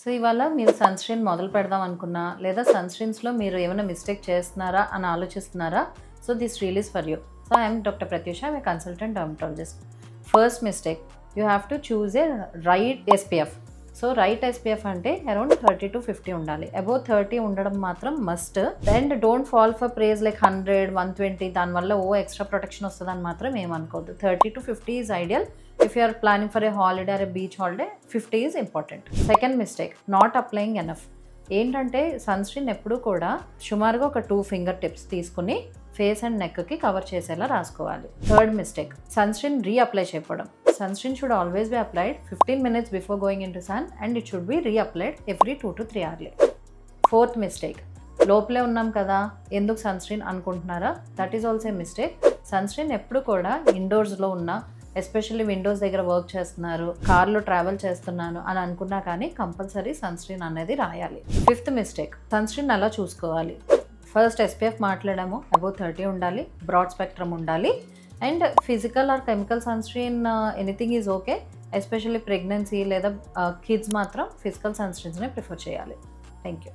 So ఇవాళ మీరు sunscreen మొదలు పెడదాం అనుకున్నా, లేదా సన్‌స్క్రీన్స్‌లో మీరు ఏమైనా మిస్టేక్ చేస్తున్నారా అని ఆలోచిస్తున్నారా? So this reel is for you. So I am doctor Pratyusha, I am a consultant dermatologist. First mistake, you have to choose a right SPF. So right SPF అంటే అరౌండ్ 30-50 ఉండాలి. అబోవ్ 30 ఉండడం మాత్రం must. And don't fall for prize like 100, 120 దానివల్ల extra protection వస్తుందని మాత్రం ఏమనుకోవద్దు. 30-50 is ideal. If you are planning for a holiday or a beach holiday, 50 is important. Second mistake, not applying enough. ఏంటంటే sunscreen ఎప్పుడు కూడా సుమారుగా ఒక 2 ఫింగర్ టిప్స్ తీసుకుని ఫేస్ అండ్ నెక్కి కవర్ చేసేలా రాసుకోవాలి. థర్డ్ మిస్టేక్, సన్‌స్క్రీన్ రీఅప్లై చేయకపోవడం. Sunscreen should always be applied 15 minutes before going into sun and it should be reapplied every 2 to 3 hours. Fourth mistake, లోపలే ఉన్నాం కదా ఎందుకు సన్‌స్క్రీన్ అనుకుంటున్నారా? That is also a mistake. Sunscreen ఎప్పుడు కూడా ఇండోర్స్లో ఉన్న, especially Windows దగ్గర వర్క్ చేస్తున్నారు, కార్లో ట్రావెల్ చేస్తున్నాను అని అనుకున్నా కానీ కంపల్సరీ సన్‌స్క్రీన్ అనేది రాయాలి. ఫిఫ్త్ మిస్టేక్, సన్‌స్క్రీన్ అలా చూసుకోవాలి. ఫస్ట్ ఎస్‌పీఎఫ్ మాట్లాడాము, అబౌవ్ 30 ఉండాలి, బ్రాడ్ స్పెక్ట్రమ్ ఉండాలి, and physical are chemical sunscreen anything is okay. Especially pregnancy లేదా కిడ్స్ మాత్రం ఫిజికల్ సన్‌స్క్రీన్స్నే ప్రిఫర్ చేయాలి. Thank you.